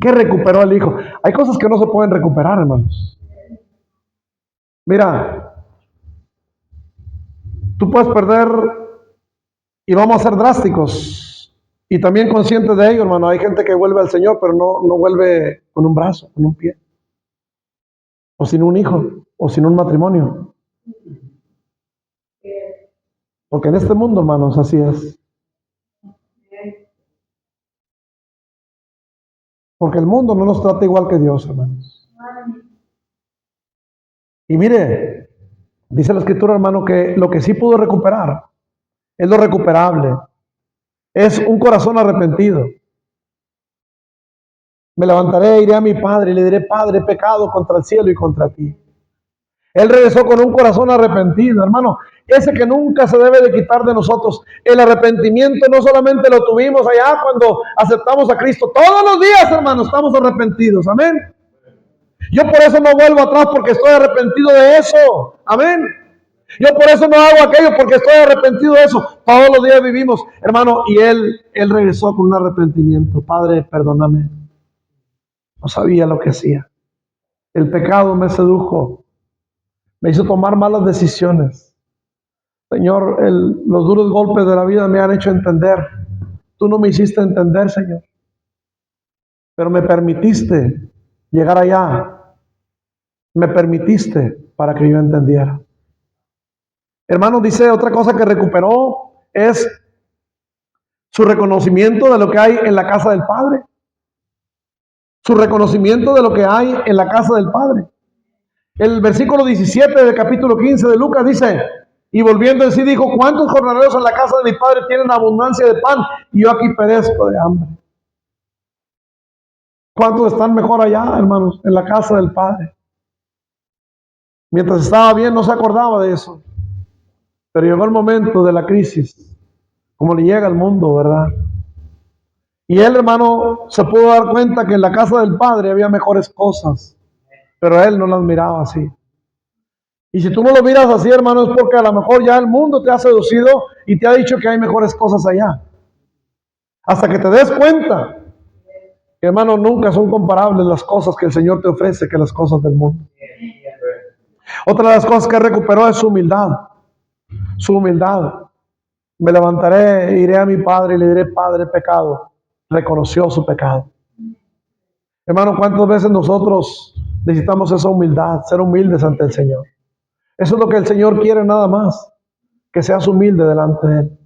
¿Qué recuperó el hijo? Hay cosas que no se pueden recuperar, hermanos. Mira, tú puedes perder, y vamos a ser drásticos, y también conscientes de ello, hermano. Hay gente que vuelve al Señor, pero no vuelve con un brazo, con un pie, o sin un hijo, o sin un matrimonio. Porque en este mundo, hermanos, así es. Porque el mundo no nos trata igual que Dios, hermanos. Y mire, dice la Escritura, hermano, que lo que sí pudo recuperar es lo recuperable. Es un corazón arrepentido. Me levantaré, iré a mi padre y le diré, Padre, he pecado contra el cielo y contra ti. Él regresó con un corazón arrepentido, hermano. Ese que nunca se debe de quitar de nosotros. El arrepentimiento no solamente lo tuvimos allá cuando aceptamos a Cristo. Todos los días, hermano, estamos arrepentidos. Amén. Yo por eso no vuelvo atrás, porque estoy arrepentido de eso. Amén. Yo por eso no hago aquello, porque estoy arrepentido de eso. Todos los días vivimos, hermano, y él regresó con un arrepentimiento. Padre, perdóname. No sabía lo que hacía. El pecado me sedujo. Me hizo tomar malas decisiones. Señor, los duros golpes de la vida me han hecho entender. Tú no me hiciste entender, Señor. Pero me permitiste llegar allá. Me permitiste para que yo entendiera. Hermano, dice otra cosa que recuperó es su reconocimiento de lo que hay en la casa del Padre. Su reconocimiento de lo que hay en la casa del Padre. El versículo 17 del capítulo 15 de Lucas dice, y volviendo en sí dijo, ¿cuántos jornaleros en la casa de mi Padre tienen abundancia de pan? Y yo aquí perezco de hambre. ¿Cuántos están mejor allá, hermanos, en la casa del Padre? Mientras estaba bien no se acordaba de eso. Pero llegó el momento de la crisis, como le llega al mundo, ¿verdad? Y él, hermano, se pudo dar cuenta que en la casa del Padre había mejores cosas, pero él no las miraba así. Y si tú no lo miras así, hermano, es porque a lo mejor ya el mundo te ha seducido y te ha dicho que hay mejores cosas allá. Hasta que te des cuenta que, hermano, nunca son comparables las cosas que el Señor te ofrece que las cosas del mundo. Otra de las cosas que recuperó es su humildad. Su humildad. Me levantaré, iré a mi Padre y le diré, Padre, pecado. Reconoció su pecado. Hermano, ¿cuántas veces nosotros necesitamos esa humildad, ser humildes ante el Señor? Eso es lo que el Señor quiere nada más, que seas humilde delante de Él,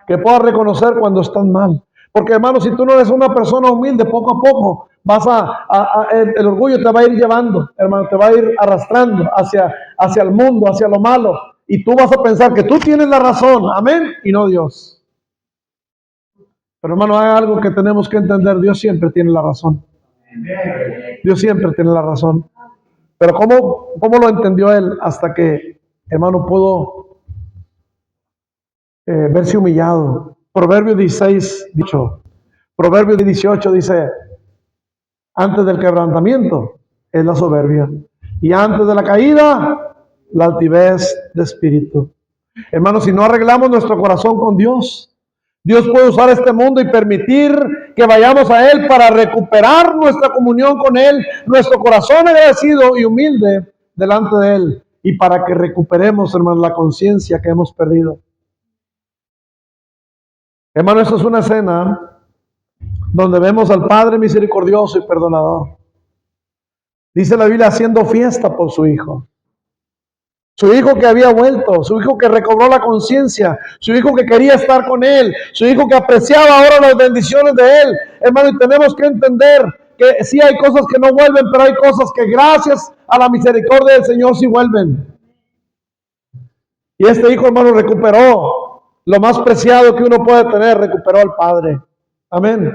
que puedas reconocer cuando estás mal. Porque, hermano, si tú no eres una persona humilde, poco a poco el orgullo te va a ir llevando, hermano, te va a ir arrastrando hacia el mundo, hacia lo malo. Y tú vas a pensar que tú tienes la razón, amén, y no Dios. Pero, hermano, hay algo que tenemos que entender, Dios siempre tiene la razón. Dios siempre tiene la razón. Pero ¿cómo lo entendió él? Hasta que, hermano, pudo verse humillado. Proverbios 16, dicho. Proverbios 18 dice, antes del quebrantamiento es la soberbia. Y antes de la caída, la altivez de espíritu. Hermano, si no arreglamos nuestro corazón con Dios, Dios puede usar este mundo y permitir que vayamos a Él para recuperar nuestra comunión con Él, nuestro corazón agradecido y humilde delante de Él, y para que recuperemos, hermano, la conciencia que hemos perdido. Hermano, esto es una escena donde vemos al Padre misericordioso y perdonador. Dice la Biblia, haciendo fiesta por su Hijo. Su hijo que había vuelto, su hijo que recobró la conciencia, su hijo que quería estar con él, su hijo que apreciaba ahora las bendiciones de él. Hermano, y tenemos que entender que sí hay cosas que no vuelven, pero hay cosas que gracias a la misericordia del Señor sí vuelven. Y este hijo, hermano, recuperó lo más preciado que uno puede tener, recuperó al Padre. Amén.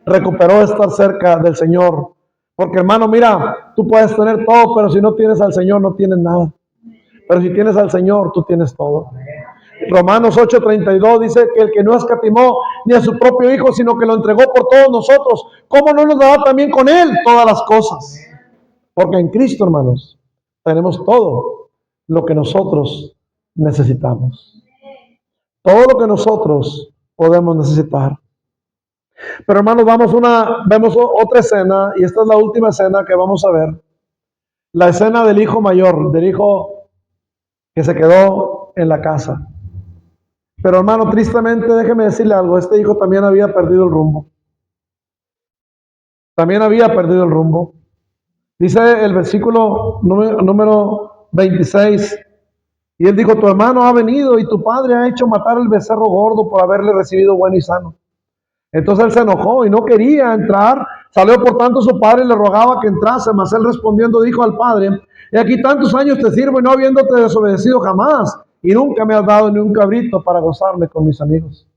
Recuperó estar cerca del Señor. Porque, hermano, mira, tú puedes tener todo, pero si no tienes al Señor, no tienes nada. Pero si tienes al Señor, tú tienes todo. Romanos 8:32 dice que el que no escatimó ni a su propio Hijo, sino que lo entregó por todos nosotros, ¿cómo no nos dará también con Él todas las cosas? Porque en Cristo, hermanos, tenemos todo lo que nosotros necesitamos. Todo lo que nosotros podemos necesitar. Pero, hermanos, vemos otra escena, y esta es la última escena que vamos a ver. La escena del hijo mayor, del hijo que se quedó en la casa. Pero, hermano, tristemente, déjeme decirle algo, este hijo también había perdido el rumbo. También había perdido el rumbo. Dice el versículo número 26, y él dijo, tu hermano ha venido y tu padre ha hecho matar el becerro gordo por haberle recibido bueno y sano. Entonces él se enojó y no quería entrar. Salió por tanto su padre y le rogaba que entrase, mas él respondiendo dijo al padre, he aquí tantos años te sirvo y no habiéndote desobedecido jamás, y nunca me has dado ni un cabrito para gozarme con mis amigos.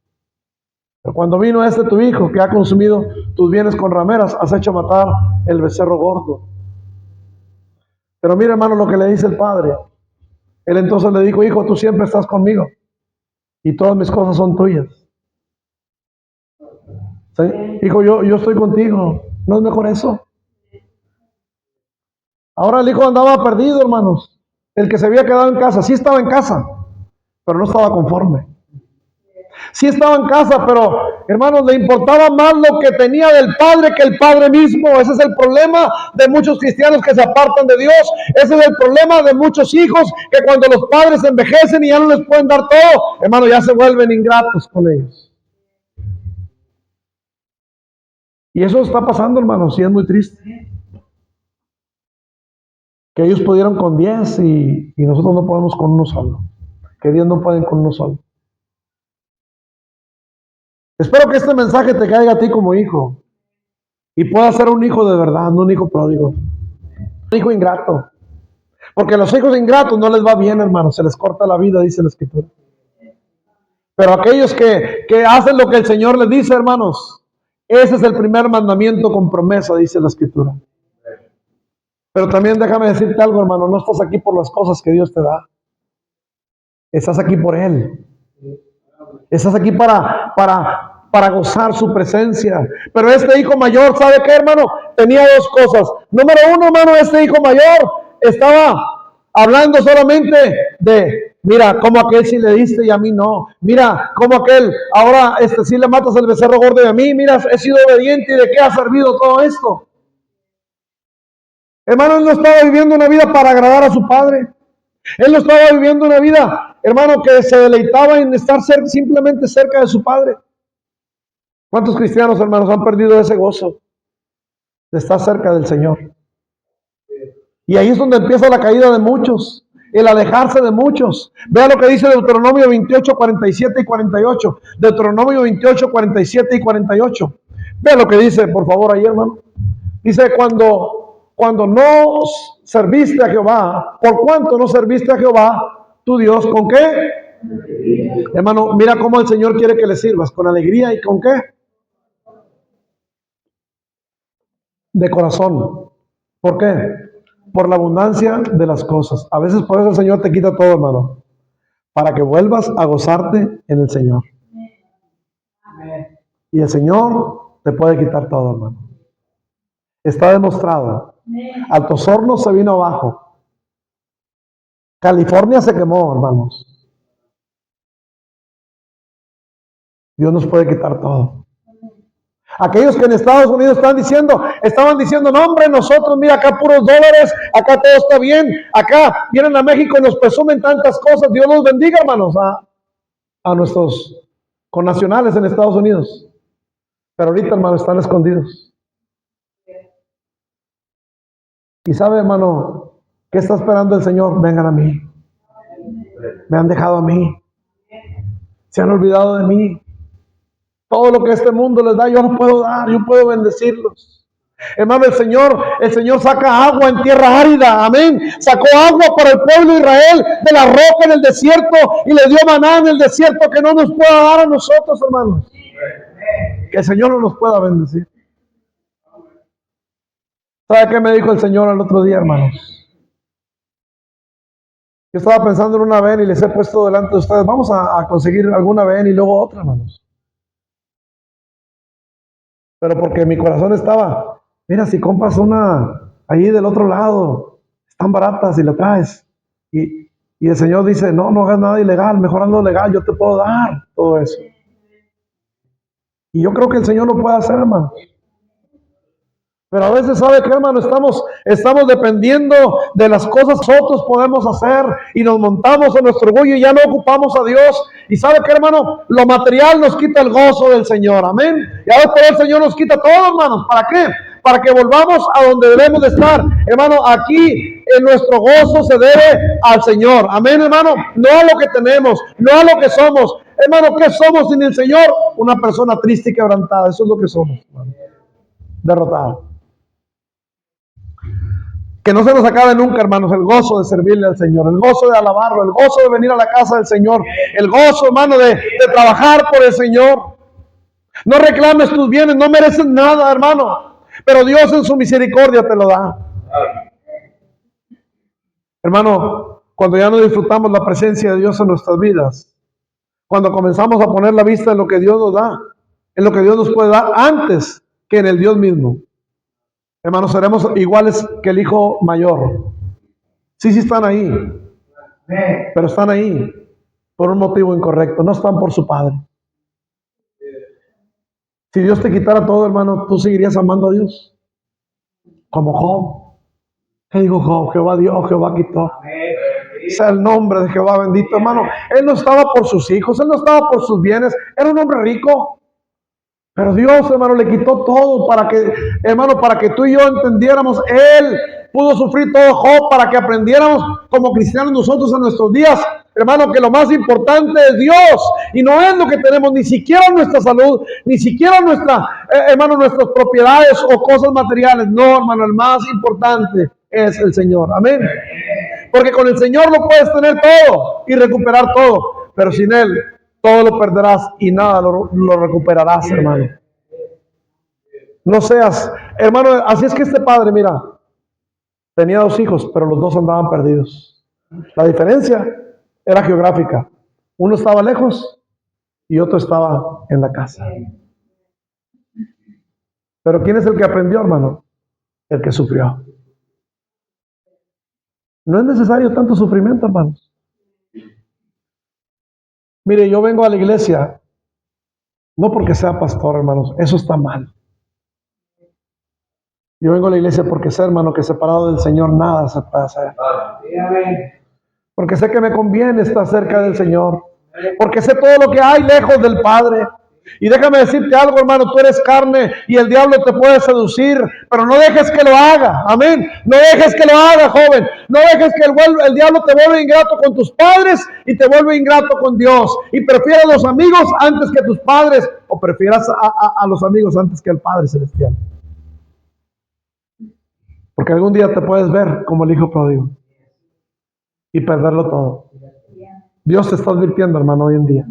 Pero cuando vino este tu hijo, que ha consumido tus bienes con rameras, has hecho matar el becerro gordo. Pero mira, hermano, lo que le dice el padre. Él entonces le dijo, hijo, tú siempre estás conmigo y todas mis cosas son tuyas. ¿Sí? Hijo, yo estoy contigo. ¿No es mejor eso? Ahora el hijo andaba perdido, hermanos. el que se había quedado en casa, sí estaba en casa, pero no estaba conforme. Sí estaba en casa, pero hermanos, le importaba más lo que tenía del Padre que el Padre mismo. Ese es el problema de muchos cristianos que se apartan de Dios. Ese es el problema de muchos hijos que cuando los padres envejecen y ya no les pueden dar todo, hermanos, ya se vuelven ingratos con ellos. Y eso está pasando, hermanos, y es muy triste. Que ellos pudieron con 10 y nosotros no podemos con uno solo. Que Dios no puede con uno solo. Espero que este mensaje te caiga a ti como hijo y puedas ser un hijo de verdad, no un hijo pródigo, un hijo ingrato. Porque a los hijos ingratos no les va bien, hermanos, se les corta la vida, dice la Escritura. Pero aquellos que hacen lo que el Señor les dice, hermanos, ese es el primer mandamiento con promesa, dice la Escritura. Pero también déjame decirte algo, hermano, no estás aquí por las cosas que Dios te da. Estás aquí por Él. Estás aquí para gozar su presencia. Pero este hijo mayor, ¿sabe qué, hermano? Tenía dos cosas. Número uno, hermano, este hijo mayor estaba hablando solamente de, mira, como aquel sí le diste y a mí no. Mira, como aquel, ahora sí le matas el becerro gordo y a mí, mira, he sido obediente y de qué ha servido todo esto. Hermano, él no estaba viviendo una vida para agradar a su padre. Él no estaba viviendo una vida, hermano, que se deleitaba en estar simplemente cerca de su padre. ¿Cuántos cristianos, hermanos, han perdido ese gozo de estar cerca del Señor? Y ahí es donde empieza la caída de muchos, el alejarse de muchos. Vea lo que dice Deuteronomio 28, 47 y 48. Deuteronomio 28, 47 y 48. Vea lo que dice, por favor, ahí, hermano. Dice, cuando no serviste a Jehová, ¿por cuánto no serviste a Jehová, tu Dios? ¿Con qué? Hermano, mira cómo el Señor quiere que le sirvas, con alegría y con qué? De corazón. ¿Por qué? Por la abundancia de las cosas. A veces por eso el Señor te quita todo, hermano, para que vuelvas a gozarte en el Señor. Y el Señor te puede quitar todo, hermano. Está demostrado. Altos Hornos se vino abajo. California se quemó, hermanos. Dios nos puede quitar todo. Aquellos que en Estados Unidos estaban diciendo, no hombre, nosotros, mira, acá puros dólares, acá todo está bien, acá vienen a México y nos presumen tantas cosas. Dios los bendiga, hermanos, a nuestros connacionales en Estados Unidos. Pero ahorita, hermanos, están escondidos. Y sabe, hermano, ¿qué está esperando el Señor? Vengan a mí. Me han dejado a mí. Se han olvidado de mí. Todo lo que este mundo les da, yo no puedo dar, yo puedo bendecirlos. Hermano, el Señor saca agua en tierra árida, amén. Sacó agua para el pueblo de Israel de la roca en el desierto y le dio maná en el desierto que no nos pueda dar a nosotros, hermanos. Que el Señor no nos pueda bendecir. ¿Sabe qué me dijo el Señor el otro día, hermanos? Yo estaba pensando en una ven y les he puesto delante de ustedes. Vamos a conseguir alguna ven y luego otra, hermanos. Pero porque mi corazón estaba, mira, si compras una ahí del otro lado, están baratas y la traes. Y el Señor dice, no hagas nada ilegal, mejor hazlo legal, yo te puedo dar todo eso. Y yo creo que el Señor lo puede hacer, hermano. Pero a veces, ¿sabe qué, hermano? Estamos dependiendo de las cosas que nosotros podemos hacer y nos montamos en nuestro orgullo y ya no ocupamos a Dios. Y ¿sabe qué, hermano? Lo material nos quita el gozo del Señor, amén. Y a veces el Señor nos quita todo, hermanos. ¿Para qué? Para que volvamos a donde debemos de estar. Hermano, aquí en nuestro gozo se debe al Señor, amén, hermano. No a lo que tenemos, no a lo que somos. Hermano, ¿qué somos sin el Señor? Una persona triste y quebrantada, eso es lo que somos, hermano. Derrotado. Que no se nos acabe nunca, hermanos, el gozo de servirle al Señor, el gozo de alabarlo, el gozo de venir a la casa del Señor, el gozo, hermano, de trabajar por el Señor. No reclames tus bienes, no mereces nada, hermano, pero Dios en su misericordia te lo da. Hermano, cuando ya no disfrutamos la presencia de Dios en nuestras vidas, cuando comenzamos a poner la vista en lo que Dios nos da, en lo que Dios nos puede dar antes que en el Dios mismo, hermanos, seremos iguales que el hijo mayor. Sí están ahí. pero están ahí por un motivo incorrecto, no están por su padre. Si Dios te quitara todo, hermano, ¿tú seguirías amando a Dios? Como Job. ¿Qué dijo Job? Jehová dio, Jehová quitó. Sea el nombre de Jehová bendito, hermano. Él no estaba por sus hijos, él no estaba por sus bienes, era un hombre rico. Pero Dios, hermano, le quitó todo para que, hermano, para que tú y yo entendiéramos. Él pudo sufrir todo, Job, para que aprendiéramos como cristianos nosotros en nuestros días, hermano, que lo más importante es Dios y no es lo que tenemos, ni siquiera nuestra salud, ni siquiera hermano, nuestras propiedades o cosas materiales. No, hermano, el más importante es el Señor. Amén. Porque con el Señor lo puedes tener todo y recuperar todo, pero sin Él todo lo perderás y nada lo recuperarás, hermano. No seas, hermano, así es que este padre, mira, tenía 2 hijos, pero los 2 andaban perdidos. La diferencia era geográfica. Uno estaba lejos y otro estaba en la casa. Pero ¿quién es el que aprendió, hermano? El que sufrió. No es necesario tanto sufrimiento, hermanos. Mire, yo vengo a la iglesia, no porque sea pastor, hermanos, eso está mal. Yo vengo a la iglesia porque sé, hermano, que separado del Señor nada se puede hacer. Porque sé que me conviene estar cerca del Señor. Porque sé todo lo que hay lejos del Padre. Y déjame decirte algo, hermano, tú eres carne y el diablo te puede seducir, pero no dejes que lo haga, amén. No dejes que lo haga, joven. No dejes que el diablo te vuelva ingrato con tus padres y te vuelva ingrato con Dios. Y prefieras los amigos antes que tus padres, o prefieras a los amigos antes que al Padre Celestial. Porque algún día te puedes ver como el hijo pródigo y perderlo todo. Dios te está advirtiendo, hermano, hoy en día.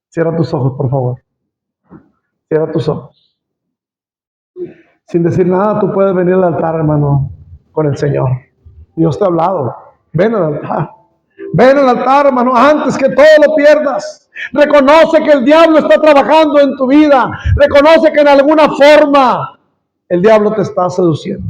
Cierra tus ojos, por favor. Cierra tus ojos. Sin decir nada, tú puedes venir al altar, hermano, con el Señor. Dios te ha hablado. Ven al altar. Ven al altar, hermano, antes que todo lo pierdas. Reconoce que el diablo está trabajando en tu vida. Reconoce que en alguna forma el diablo te está seduciendo.